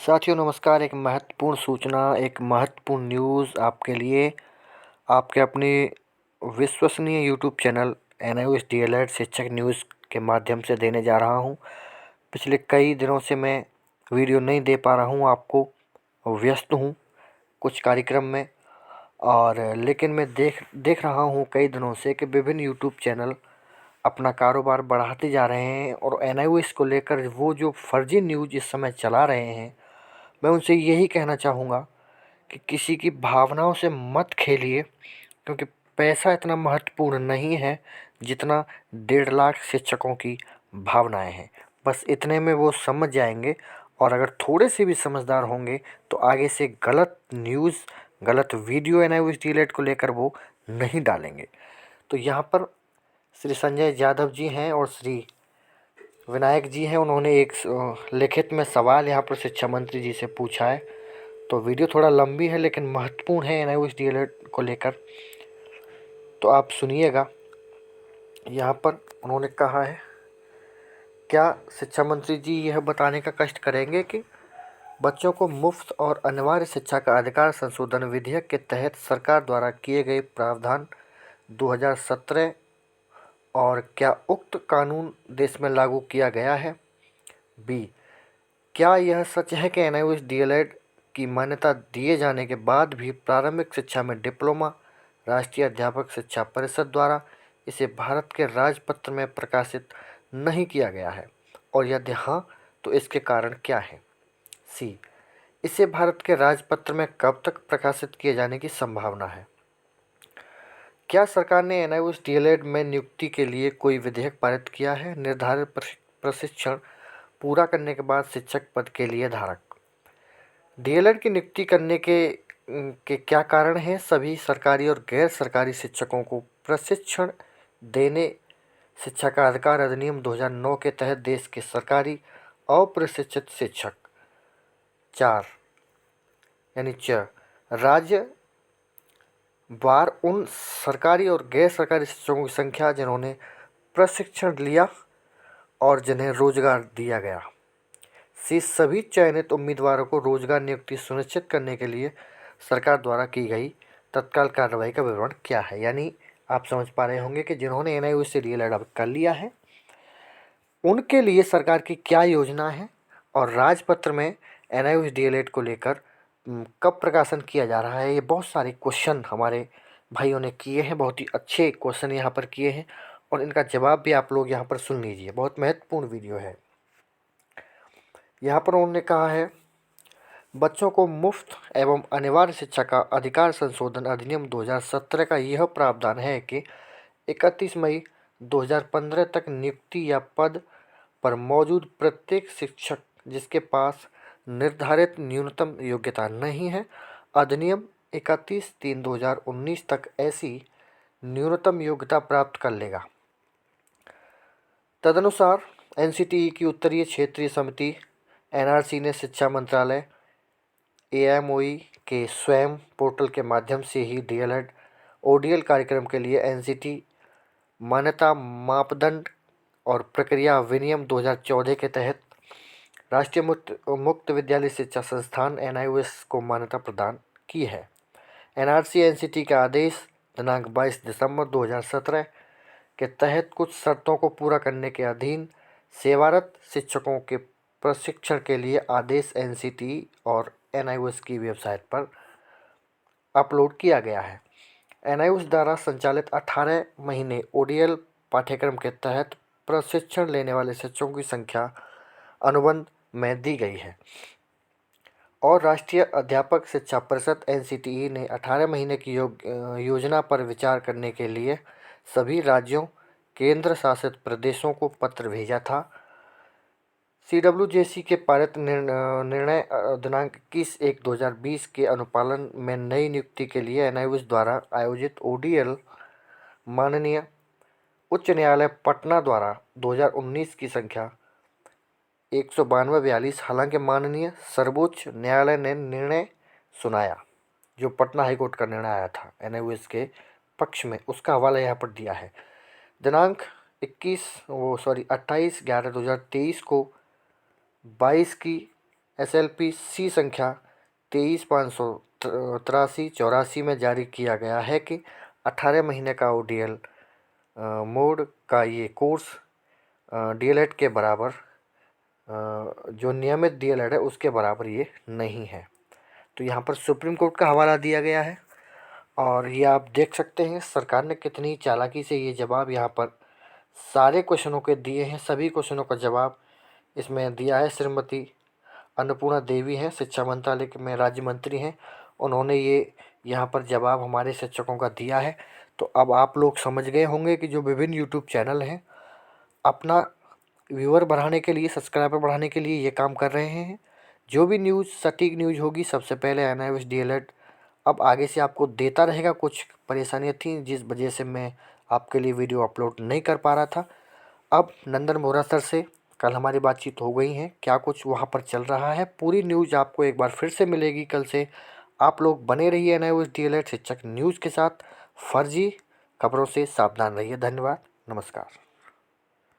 साथियों नमस्कार। एक महत्वपूर्ण सूचना, एक महत्वपूर्ण न्यूज़ आपके लिए, आपके अपने विश्वसनीय यूट्यूब चैनल NIOS DLED शिक्षक न्यूज़ के माध्यम से देने जा रहा हूं। पिछले कई दिनों से मैं वीडियो नहीं दे पा रहा हूं आपको, व्यस्त हूं कुछ कार्यक्रम में। और लेकिन मैं देख देख रहा हूं कई दिनों से कि विभिन्न यूट्यूब चैनल अपना कारोबार बढ़ाते जा रहे हैं और NIOS को लेकर वो जो फर्जी न्यूज़ इस समय चला रहे हैं, मैं उनसे यही कहना चाहूँगा कि किसी की भावनाओं से मत खेलिए, क्योंकि पैसा इतना महत्वपूर्ण नहीं है जितना 1.5 लाख शिक्षकों की भावनाएं हैं। बस इतने में वो समझ जाएंगे, और अगर थोड़े से भी समझदार होंगे तो आगे से गलत न्यूज़, गलत वीडियो NIOS DLED को लेकर वो नहीं डालेंगे। तो यहाँ पर श्री संजय यादव जी हैं और श्री विनायक जी हैं। उन्होंने एक लिखित में सवाल यहाँ पर शिक्षा मंत्री जी से पूछा है। तो वीडियो थोड़ा लंबी है लेकिन महत्वपूर्ण है NIOS DLED को लेकर, तो आप सुनिएगा। यहाँ पर उन्होंने कहा है, क्या शिक्षा मंत्री जी यह बताने का कष्ट करेंगे कि बच्चों को मुफ्त और अनिवार्य शिक्षा का अधिकार संशोधन विधेयक के तहत सरकार द्वारा किए गए प्रावधान 2017 और क्या उक्त कानून देश में लागू किया गया है? बी, क्या यह सच है कि NIOS DLED की मान्यता दिए जाने के बाद भी प्रारंभिक शिक्षा में डिप्लोमा राष्ट्रीय अध्यापक शिक्षा परिषद द्वारा इसे भारत के राजपत्र में प्रकाशित नहीं किया गया है, और यदि हाँ तो इसके कारण क्या है? सी, इसे भारत के राजपत्र में कब तक प्रकाशित किए जाने की संभावना है? क्या सरकार ने NIOS DLED में नियुक्ति के लिए कोई विधेयक पारित किया है? निर्धारित प्रशिक्षण पूरा करने के बाद शिक्षक पद के लिए धारक DLED की नियुक्ति करने के क्या कारण हैं? सभी सरकारी और गैर सरकारी शिक्षकों को प्रशिक्षण देने शिक्षा का अधिकार अधिनियम 2009 के तहत देश के सरकारी अप्रशिक्षित शिक्षक 4 यानी राज्य वार उन सरकारी और गैर सरकारी शिक्षकों की संख्या जिन्होंने प्रशिक्षण लिया और जिन्हें रोजगार दिया गया। सी, सभी चयनित उम्मीदवारों को रोजगार नियुक्ति सुनिश्चित करने के लिए सरकार द्वारा की गई तत्काल कार्रवाई का विवरण क्या है? यानी आप समझ पा रहे होंगे कि जिन्होंने NIOS DLED अब कर लिया है उनके लिए सरकार की क्या योजना है, और राजपत्र में NIOS DLED को लेकर कब प्रकाशन किया जा रहा है। ये बहुत सारे क्वेश्चन हमारे भाइयों ने किए हैं, बहुत ही अच्छे क्वेश्चन यहाँ पर किए हैं, और इनका जवाब भी आप लोग यहाँ पर सुन लीजिए। बहुत महत्वपूर्ण वीडियो है। यहाँ पर उन्होंने कहा है, बच्चों को मुफ्त एवं अनिवार्य शिक्षा का अधिकार संशोधन अधिनियम 2017 का यह प्रावधान है कि 31 मई 2015 तक नियुक्ति या पद पर मौजूद प्रत्येक शिक्षक जिसके पास निर्धारित न्यूनतम योग्यता नहीं है, अधिनियम 31/3/2019 तक ऐसी न्यूनतम योग्यता प्राप्त कर लेगा। तदनुसार NCTE की उत्तरीय क्षेत्रीय समिति NRC ने शिक्षा मंत्रालय AMOE के स्वयं पोर्टल के माध्यम से ही DLED ODL कार्यक्रम के लिए NCT मान्यता मापदंड और प्रक्रिया विनियम 2014 के तहत राष्ट्रीय मुक्त विद्यालय शिक्षा संस्थान NIOS को मान्यता प्रदान की है। NRC NCT का आदेश दिनांक 22 दिसंबर 2017 के तहत कुछ शर्तों को पूरा करने के अधीन सेवारत शिक्षकों के प्रशिक्षण के लिए आदेश NCT और NIOS की वेबसाइट पर अपलोड किया गया है। NIOS द्वारा संचालित 18 महीने ODL पाठ्यक्रम के तहत प्रशिक्षण लेने वाले शिक्षकों की संख्या अनुबंध में दी गई है, और राष्ट्रीय अध्यापक शिक्षा परिषद NCTE ने 18 महीने की योजना पर विचार करने के लिए सभी राज्यों, केंद्र शासित प्रदेशों को पत्र भेजा था। CWJC के पारित निर्णय दिनांक 21/1/2020 के अनुपालन में नई नियुक्ति के लिए NIOS द्वारा आयोजित ODL माननीय उच्च न्यायालय पटना द्वारा 2019 की संख्या 192/42। हालांकि माननीय सर्वोच्च न्यायालय ने निर्णय सुनाया, जो पटना हाईकोर्ट का निर्णय आया था NIOS के पक्ष में, उसका हवाला यहाँ पर दिया है। दिनांक 28/11/2023 को 22 की SLPC संख्या 23/583/84 में जारी किया गया है कि 18 महीने का ODL मोड का ये कोर्स DLED के बराबर, जो नियमित DLED है उसके बराबर ये नहीं है। तो यहाँ पर सुप्रीम कोर्ट का हवाला दिया गया है और ये आप देख सकते हैं सरकार ने कितनी चालाकी से ये जवाब यहाँ पर सारे क्वेश्चनों के दिए हैं। सभी क्वेश्चनों का जवाब इसमें दिया है। श्रीमती अन्नपूर्णा देवी हैं, शिक्षा मंत्रालय में राज्य मंत्री हैं, उन्होंने ये यहाँ पर जवाब हमारे शिक्षकों का दिया है। तो अब आप लोग समझ गए होंगे कि जो विभिन्न यूट्यूब चैनल हैं अपना व्यूअर बढ़ाने के लिए, सब्सक्राइबर बढ़ाने के लिए ये काम कर रहे हैं। जो भी न्यूज़ सटीक न्यूज़ होगी सबसे पहले NIOS DLED अब आगे से आपको देता रहेगा। कुछ परेशानियाँ थी जिस वजह से मैं आपके लिए वीडियो अपलोड नहीं कर पा रहा था। अब नंदन बोहरा सर से कल हमारी बातचीत हो गई है, क्या कुछ वहाँ पर चल रहा है, पूरी न्यूज़ आपको एक बार फिर से मिलेगी कल से। आप लोग बने रहिए NIOS DLED शिक्षक न्यूज़ के साथ। फर्जी खबरों से सावधान रहिए। धन्यवाद, नमस्कार।